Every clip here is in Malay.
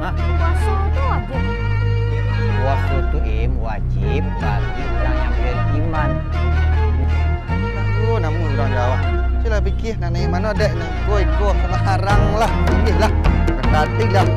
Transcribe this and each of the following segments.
Hah? Puasa itu wajib. Puasa itu wajib bagi orang yang beriman. Aduh, namun orang Jawa. Sila fikir nak naik mana dek nak ikut sama harang lah. Pilih lah. Katatik lah.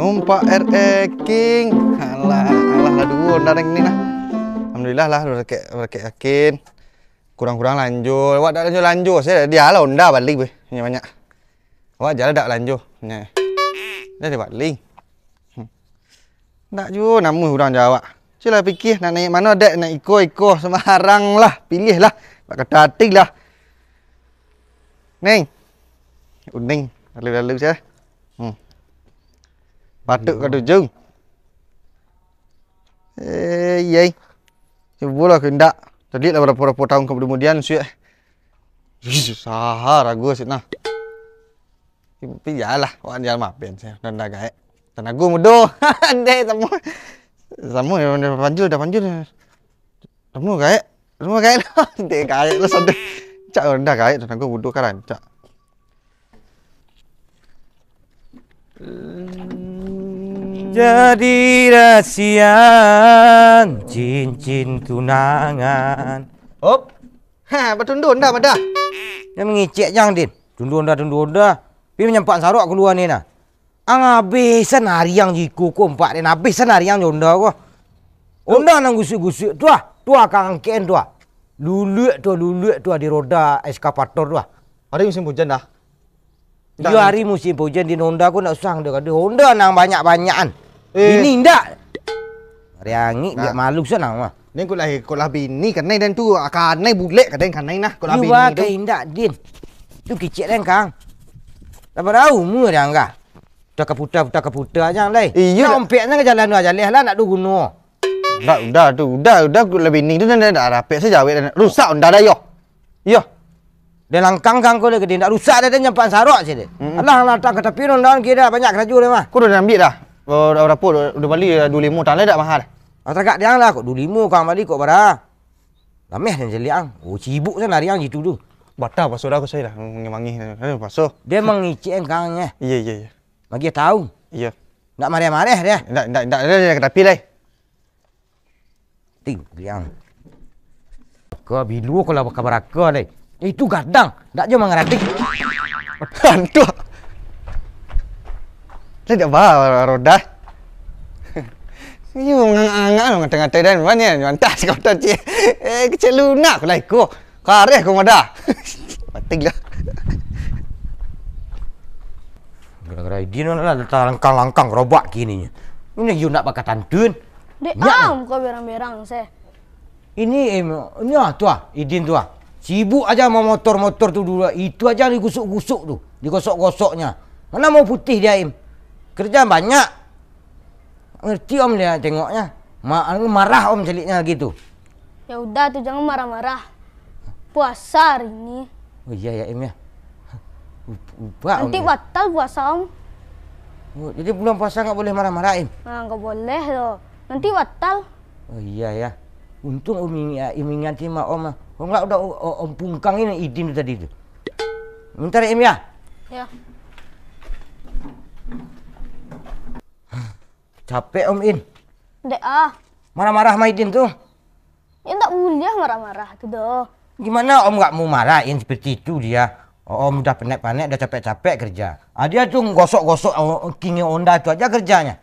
Numpak RE King. Alah dulu ndareng ni nah. Alhamdulillah lah rakek yakin. Kurang-kurang lanjut. Awak dak lanjut. Saya dia lah Honda balik weh. Banyak. Awak jalan dak lanjut. Nya. Dia balik. Ndak ju namu orang Jawa. Sila fikir nak naik mana dek nak ikut sama harang lah. Pilih lah. Pak katatik lah. Neng. Uning. Lalu saya. Patut kau tujuh. Yey. Cuba lah kendak. Tadi lah berapa tahun kemudian sih. Sahar aku sih nah. Tapi ya lah, orang jalan maafin saya. Dan dah gaek. Dan aku mudo. Andai sama yang panjul. Semua gaek lah. Andai gaek lah sadar. Cak orang dah gaek. Dan aku mudo kan cak. Jadi rahasia cincin tunangan. Hop. Bertundun dah pada. Yang mengicik jang din. Tundun dah. Pi menyempak saruk keluar ni nah. Ang habisan hari yang jiku ko empat din habisan hari yang jonda ko. Onda nang gusuk-gusuk tu ah. Tu kang angken tu ah. Lulut tu di roda eskapator tu ah. Hari musim hujan dah. Dia hari musim hujan di Honda aku nak usang dia kata Honda nang banyak-banyakan. Bini ndak. Hari angin dia malu sana mah. Ni kau lah bini kan dan tu akan naik bulek kadang kan nah kau lah bini tu. Juga ke indak din. Tu kicik dan kang. Dapat tahu mu dia enggak. Putar keputar aja lai. Iya. Ompeknya ke jalan aja lah nak du gunung. Udah lah bini tu dah rapek saja awet rusak dah yo. Yo. Dia langkang kang ko le gede ndak rusak dia nyampan sarok sih dia. Alah tak kata piron dan kira banyak keraju dia mah. Kau dah ambil dah. Berapa udah balik 25 tahun dah mahal. Agak dia lah kok 25 kang balik kok bara. Lameh dan jeliang. Oh cibuk sana riang gitu tu. Batal pasal aku saya dah mangi pasal. Dia mengicik kangnya. Iya. Bagi tahu. Iya. Nak marah-marah dia. Ndak dia kata pilih. Ting riang. Kau bilu kalau kabar aku lai. Itu gadang, tak je mengerti. Hantu. Tidak apa roda. Ini mengang-angang ngata-ngata dan mana mantas kau tak cie. Kecil lunak lah ikut. Kareh kau ada. Mati lah. Gara-gara dia lah langkang-langkang robak gini. Ini you nak pakai tantun. Dek kau berang-berang saya. Ini tu ah, Idin tu ah. Sibuk aja mau motor-motor tu dulu. Itu aja digusuk-gusuk tu. Digosok-gosoknya. Mana mau putih dia, Im? Kerjaan banyak. Ngerti Om dia tengoknya. Marah Om celiknya gitu. Ya udah tuh jangan marah-marah. Puasa hari ini. Oh iya ya, Im ya. Lupa Nanti Om. batal puasa Om. Oh, jadi bulan puasa nggak boleh marah-marah, Im? Nah, nggak boleh loh. Nanti batal. Oh iya ya. Untung Om ingat sama Om. Om nggak udah Om pungkang ini Idin tadi tu. Bentar Im ya. Ya. Capek Om In. Dek Marah-marah sama Idin tu. ya tak boleh marah-marah tu dah. Gimana Om nggak mau marahin seperti itu dia? Om udah penat-penat, udah capek-capek kerja. Dia tuh gosok-gosok King Honda itu aja kerjanya.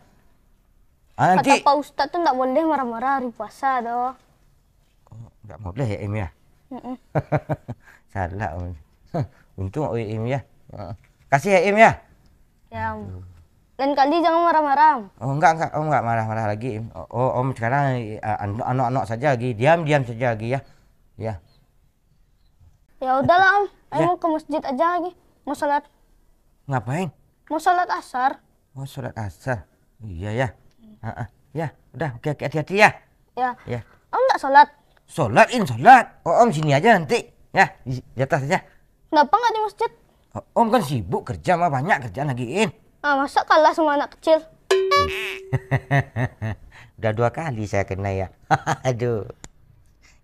Nanti Kata Pak Ustadz tuh tak boleh marah-marah hari puasa dah. nggak boleh ya Im ya. Salah Om. Untung Im ya. Kasih ya Im ya. Ya. Lain kali jangan marah-marah. Oh enggak, Om enggak marah-marah lagi. Oh, Om sekarang anak-anak saja lagi, diam-diam saja lagi ya. Ya. Ya udahlah Om, Ya. mau ke masjid aja lagi. Mau sholat, Ngapain? mau sholat asar. Oh, sholat asar. Iya ya. Ya, udah oke hati-hati ya. Ya. Ya. Om nggak sholat? Sholat. Oh, Om sini aja nanti. Ya, di atas aja. Kenapa nggak di masjid? Om kan sibuk kerja mah banyak kerjaan lagiin. Ah, masa kalah sama anak kecil? Udah 2 kali saya kena ya. Aduh.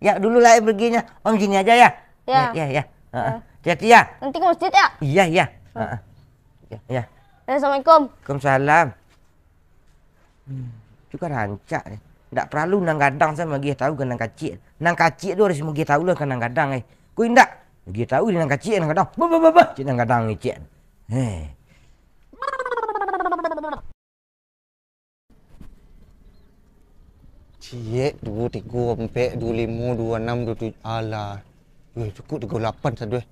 Ya dulu lah perginya. Om sini aja ya. Ya. Ya. Hati-hati ya. Nanti ke masjid ya? Iya. Ya. Assalamualaikum. Waalaikumsalam. Juga rancak nih. Nggak perlu nang gadang sama dia tahu kan nang kacik. Nang kacik tu harus dia tahu lah kan nang gadang Ku indak. Dia tahu dia nang kacik nang gadang. Cik nang gadang ni cik. Cik, 2, 3, 4, 25, 26, 27. Alah. Cukup 38 saja.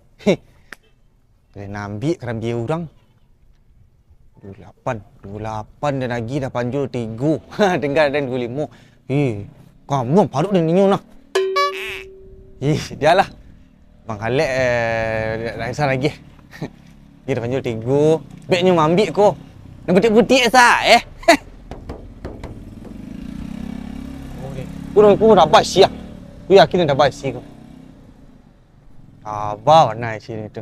Boleh nambil kerambi orang. 28 dan lagi dah panjul 3. Tinggal dan 25. Kamu parut dan ninyo nak. Dia lah. Bang Khaled dah kisah lagi. Dia dah panjul 3. Beknya ambil ko. Nak butik-butik sah Aku dapat siap. Aku yakin dapat siap. Abah warna sini tu.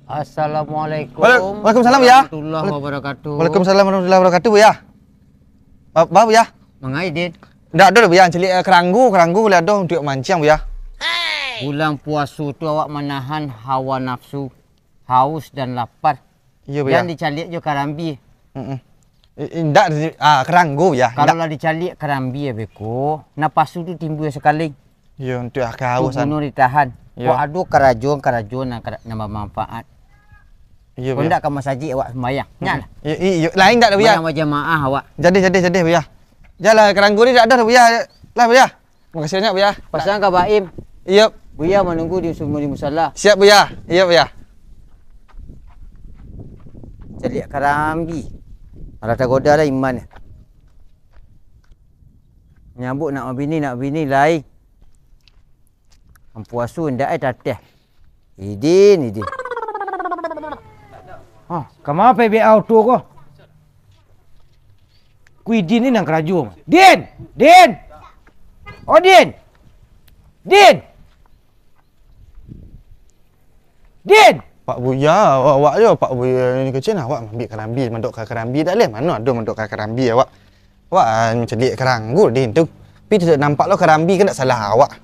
Assalamualaikum. Waalaikumsalam ya. Warahmatullahi wabarakatuh. Waalaikumsalam warahmatullahi wabarakatuh ya. Bah ya. Mengai Din. Ndak ada ya celik keranggu boleh ada untuk mancing ya. Bulan puasa tu awak menahan hawa nafsu, haus dan lapar. Iya ya. Dan dicalik je karambi. Ndak keranggu ya. Kalau lah dicalik karambi ya beko, napasu tu timbul sekali. Ya untuk kehausan. Bunuh ditahan. Ya. Kau ada kerajuan nama manfaat. Iya Kau ya. ndak ke masjid awak sembahyang. Nyala. Iya lain tak ada ya. Sembahyang berjamaah awak. Jadi ya. Jalan keranggu ni tak ada ya. Lah ya. Makasih banyak ya. Pasang ke Baim. Iya. Buya menunggu di musala. Siap ya. Iya ya. Calik karambi. Kalau tak goda lah iman. Nyambut nak bini lain. Puasa ndak tateh. Idin. Kamu apa be auto ko? Kuidin ni nang kerajung. Din. Oh Din. Pak Buya, awak je Pak Buya ni kecil awak ambil kerambi, mandok ke kerambi tak leh. Mana ada mandok ke kerambi awak. Awak celik keranggu din tu. Tapi tidak nampak lo kerambi kan tak salah awak.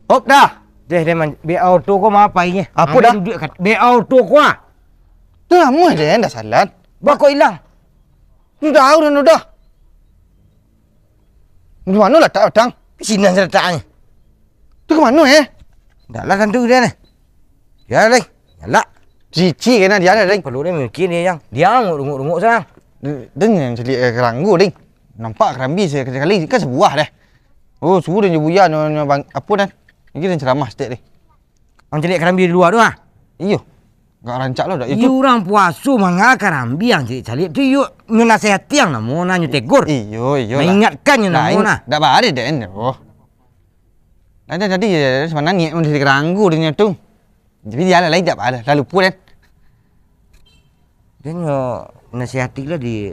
Hop dah. Deh be auto ko ma apa ini? Apa dah? Be auto ko ah. Tu lah mu je dah salah. Ba ko hilang. Tu tahu dah. Di mana lah tak datang? Sini letaknya. Tu ke mana Dah lah kan tu dia ni. Ya leh. Nyala. Cici kena dia ada ding. Perlu dia mungkin dia yang. Dia runguk sekarang. Dengan celik keranggu ding. Nampak kerambi sekali kan sebuah dah. Oh, suruh dia Buya apa dah. Ini dia ceramah sikit ni. Orang celik kerambi di luar tu ah. Iyo. Enggak rancak lah dah. You orang puasa mangga kerambi yang celik tu you menasihati yang namu nanyu tegur. Iyo. Mengingatkan yang namu nah. Dah bare den. Oh. Ada tadi mana ni mun di keranggu dia tu. Jadi dia lain tak ada. Lalu lupa dan. Dia nasihati lah di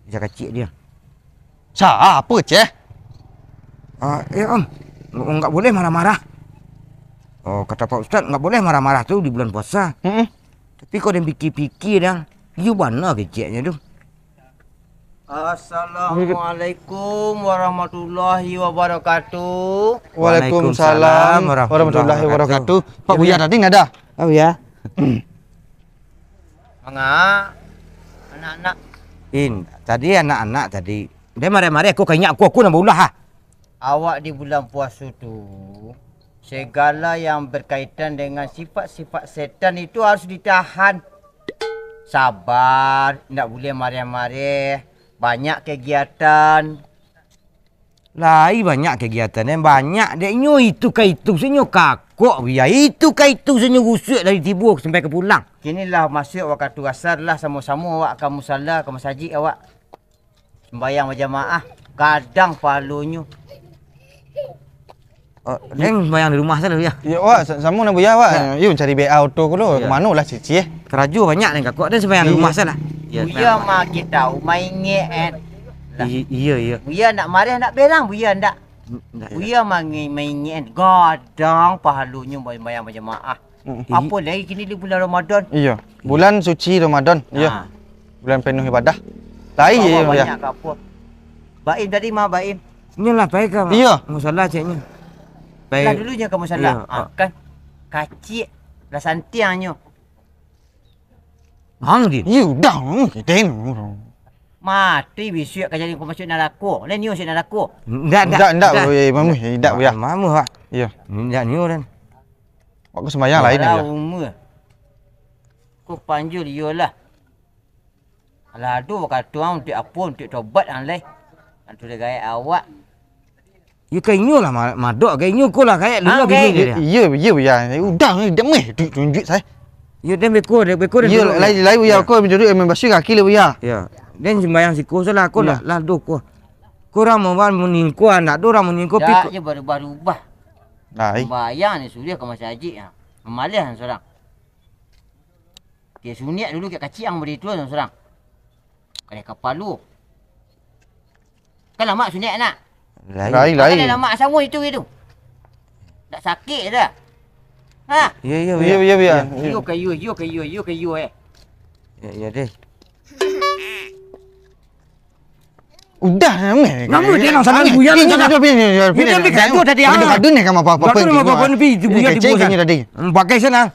jaga kecil dia. Siapa ceh? Om. Enggak boleh marah-marah. Oh, kata Pak Ustaz enggak boleh marah-marah tu di bulan puasa. Tapi kau dah fikir-fikir dah. You mana kecilnya tu? Assalamualaikum warahmatullahi wabarakatuh. Waalaikumsalam warahmatullahi wabarakatuh. Pak Buya tadi enggak ada? Oh ya. Mangga. Anak-anak. Tadi anak-anak tadi. Dia marah-marah aku kayaknya aku nak berulah ha. Awak di bulan puasa tu, segala yang berkaitan dengan sifat-sifat setan itu harus ditahan. Sabar, tidak boleh marah-marah. Banyak kegiatan. Lai banyak kegiatan yang banyak. Dia nyo itu ke itu, senyo kaku kok biar itu kan itu senyum gusuk dari tidur sampai ke pulang. Kinilah masuk waktu asar lah sama-sama awak akan musalla ke masjid awak. Sembayang berjamaah. Kadang pahalanya. Oh, Neng sembahyang di rumah sana ya. Ya wak, sama nak buya wak. Yuk cari BA auto ku lo. Ya. Kemana lah cici Keraju banyak Neng kak. Kok ada sembahyang di rumah sana? Buya mah kita main ngeen. Iya. Buya nak marah nak belang buya ndak. Buya mah main ngeen. Kadang pahalanya sembayang berjamaah. Apa lagi kini di bulan Ramadan. Iya. Bulan suci Ramadan. Iya. Bulan penuh ibadah. Lai Bawa ya. banyak ke apa. Baim tadi mah Baim. Inilah baik kan. Iya. Musola ceknya. Lah dulunya ke musalla. Iya. Kan kacik lah santiangnya. Hang dia. Iya dah. Kita Mati bisuk kajari kau masuk neraka. Lain ni masuk neraka. Enggak, mamu, tidak buya. Mamu pak. Iya. Enggak ni orang. Aku sembahyang lain ya. Umur. Kau panjul iyalah. Alah aduh kata orang untuk apa untuk tobat hang lai. Antu dah gaya awak. Ya kainyo lah madok kainyo ko lah kayak lu bini dia. Iya buya. Udah dah meh tunjuk saya. Ya dan beko dan. Iya lain buya aku duduk membasuh kaki le buya. Ya. Dan sembahyang siku salah ko lah duk ko. Korang mau meningku anak dorang meningku Dah je baru-baru. Lai. Bayang ni suria ke masjid ah. Malas hang seorang. Dia sunyak dulu kat kacik hang beri tu seorang. Kali kapal lu. Kan lama sunyak nak. Lai. Kan lama sama itu. Tak sakit dah. Ha? Ya. Iya buya. Yo kayu eh. Ya deh. Udah meh. Nama dia nak sana buya ni sana. Dia ambil gaduh tadi ah. Gaduh ni kan apa-apa. Gaduh apa-apa ni buya di buya tadi. Pakai sana.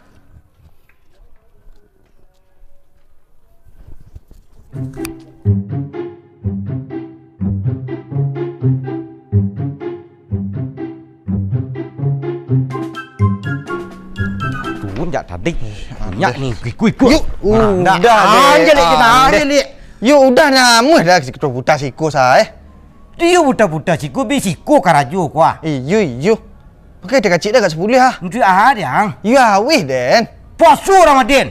Tuh jak tadi. Banyak ni ikut. Yuk, udah Aja dek kita ada ni. Yuk udah namu dah kita buta siku saya. Dia buta-buta siku bi siku karaju kwa. Iyo. Pakai dia kecil dah kat 10 ah. Untuk ahad yang. Ya weh den. Puasa Ramadan.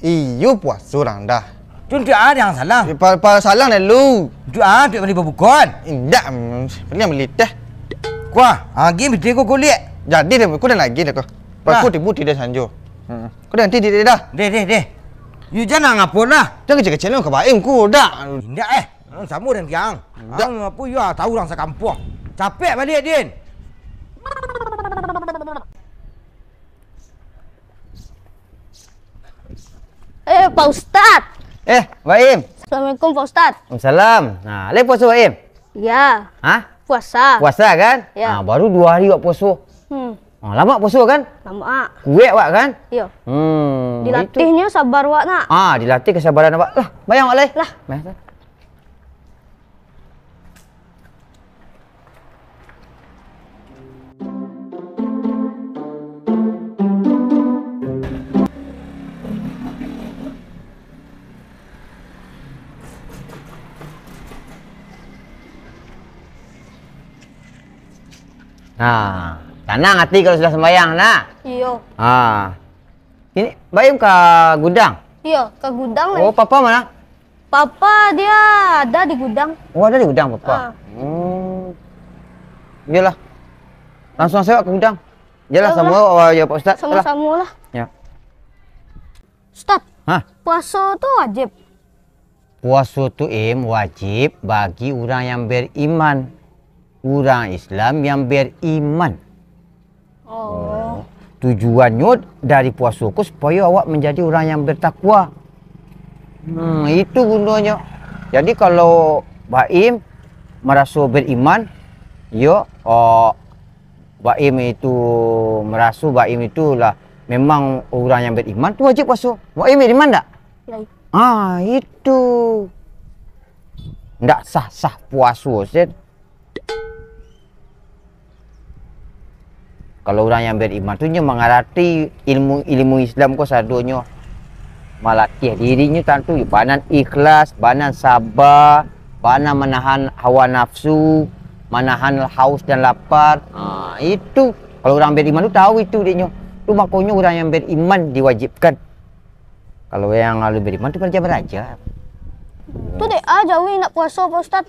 Iyo puasa orang dah. Untuk ahad yang salah. Para salang dah lu. Untuk ahad beli berbukan. Indak beli melit dah. Kwa, game video ko kuliah. Jadi dah aku dah lagi dah kau. Aku tibu tidak sanjo. Kau dah nanti dia dah. Deh. You jangan ngapun lah. Jangan kecil-kecil kau baim ku dah. Indah sama dan tiang. Ang apa ya tahu orang sekampung. Capek balik Din. Pak Ustad. Baim. Assalamualaikum Pak Ustad. Waalaikumsalam. Nah, leh puasa Baim? Ya, Ha? puasa. Puasa kan? Ya. Baru 2 hari awak puasa. Lama puasa kan? Lama. Kuat awak kan? Yo. Itu. Dilatihnya sabar wak nak. Dilatih kesabaran awak. Lah, bayang awak leh. Lah. Tenang hati kalau sudah sembahyang nak. Iyo. Ini Baim ke gudang? Iyo, ke gudang Oh, lagi. papa mana? Papa dia ada di gudang. Oh, ada di gudang papa. Iyalah. Langsung sewa ke gudang. Jalan sama ya Pak Ustaz. Sama-sama lah. Ya. Ustad, Hah? puasa tu wajib. Puasa tu wajib bagi orang yang beriman. Orang Islam yang beriman. Oh. Tujuannya dari puasa ku supaya awak menjadi orang yang bertakwa. Itu gunanya. Jadi kalau Baim merasa beriman, Baim itu merasa Baim itulah memang orang yang beriman, tu wajib puasa. Baim beriman tak? Ya. Itu. Ndak sah-sah puasa, Ustaz. Kalau orang yang beriman tu mengarati ilmu Islam ko sadonya melatih dirinya tentu banan ikhlas, banan sabar, banan menahan hawa nafsu, menahan haus dan lapar. Itu Kalau orang beriman tu tahu itu dia. Tu makanya orang yang beriman diwajibkan. Kalau yang lalu beriman tu belajar. Tu dek Jawi nak puasa Pak Ustaz.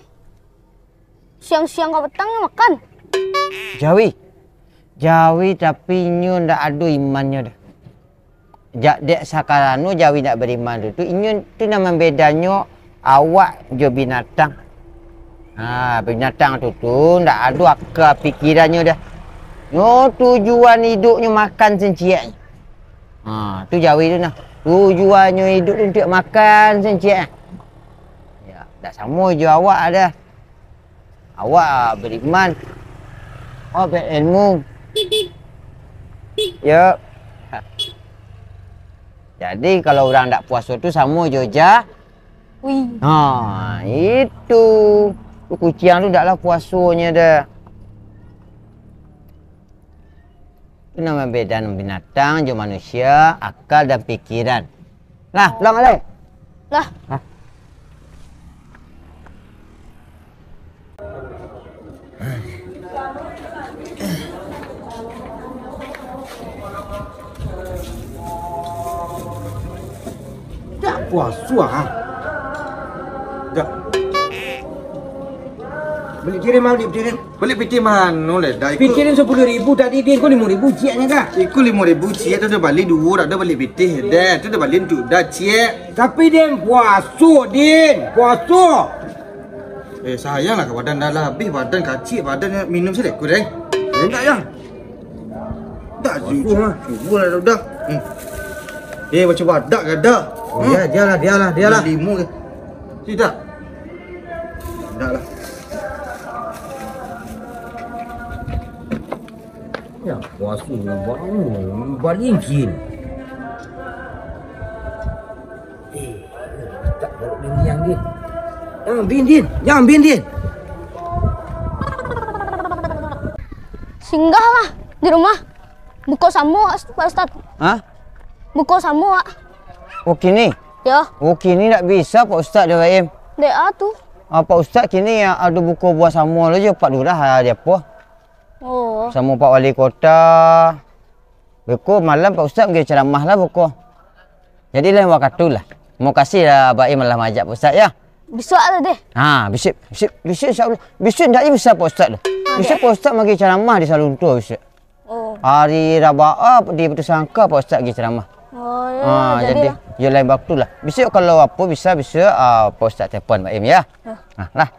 Siang-siang ke petang makan. Jawi tapi inyo ndak ada imannya dah. Jak dek sakarano Jawi ndak beriman tu inyo tu nama bedanya awak jo binatang. Binatang tu ndak ada akal pikirannya dah. Yo tujuan hidupnya makan senciak. Tu Jawi tu nah. Tujuannya hidup tu untuk makan senciak. Ya, dak sama je awak ada. Awak beriman. Berilmu. Ya. Jadi kalau orang tak puasa tu sama je Wih. Itu. Tu kucing tu taklah puasanya dah. Itu nama beda binatang je manusia, akal dan pikiran. Lah, pulang alai. Lah. Tak puasa Dah. Beli kirim mau dipikirin. Beli piti mana le? Dah ikut. Pikirin 10.000 tadi dia kau 5.000 ciaknya kah? Ikut 5.000 cie tu dah balik dua, dah balik piti. Dah tu dah balik tu dah cie. Tapi dia puasa din, puasa. Sayanglah ke badan dah lah habis, badan kacik, badan minum sedek kurang. Tak ya. Tak Puasa. cuba lah dah. Macam badak ke dah? Oh, dialah. 5 ke? Tidak. Dah lah. Ya, puasa balikin. Tak boleh biniang din. Jangan bin din. Singgahlah di rumah. Buka samu Pak Ustaz. Buka samu. Oh kini? Ya. Oh kini tak bisa Pak Ustaz dah Baim. Dek tu. Pak Ustaz kini yang ada buku buah samuel aja Pak Lurah dia apa? Oh. Sama Pak Wali Kota. Buku malam Pak Ustaz pergi ceramah lah buku. Jadi lain waktu lah. Mau kasih lah Baim malah majak Pak Ustaz ya. Besok ada deh. Besok insya-Allah. Besok tak bisa Pak Ustaz dah. Besok Pak Ustaz pergi ceramah di Saluntua besok. Oh. Hari Rabaah di Putus Sangka Pak Ustaz pergi ceramah. Oh ya. Jadi ya lain waktu lah. Besok kalau apa bisa Pak Ustaz telefon Baim ya. Lah.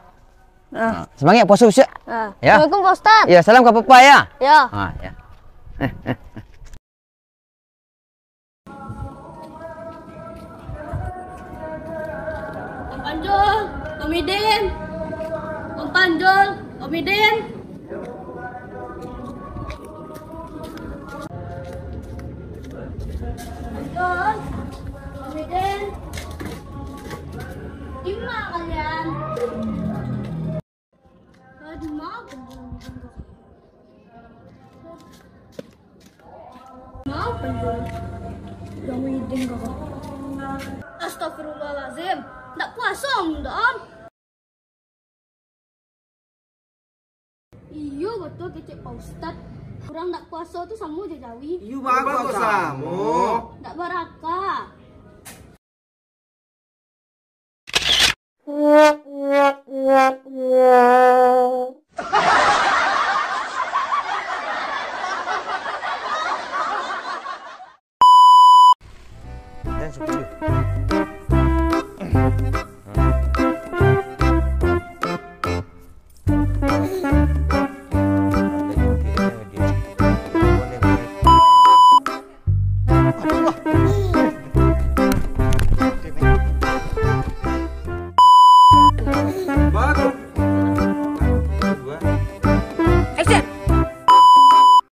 Semangat puasa besok. Ya. Assalamualaikum Pak Ustaz. Ya, salam ke papa ya. Ya. Ya. Om Panjul, Om Idin. Om Panjul, Om Idin. Panjul, Om Idin. Di mana kalian? Di mana? Maaf Panjul. Om Idin kakak. Astagfirullahaladzim. Tak puasa Om. Iya betul kecek Pak Ustaz. Kurang tak puasa tu sama je Jawi. You bagus kamu. Tak barakah.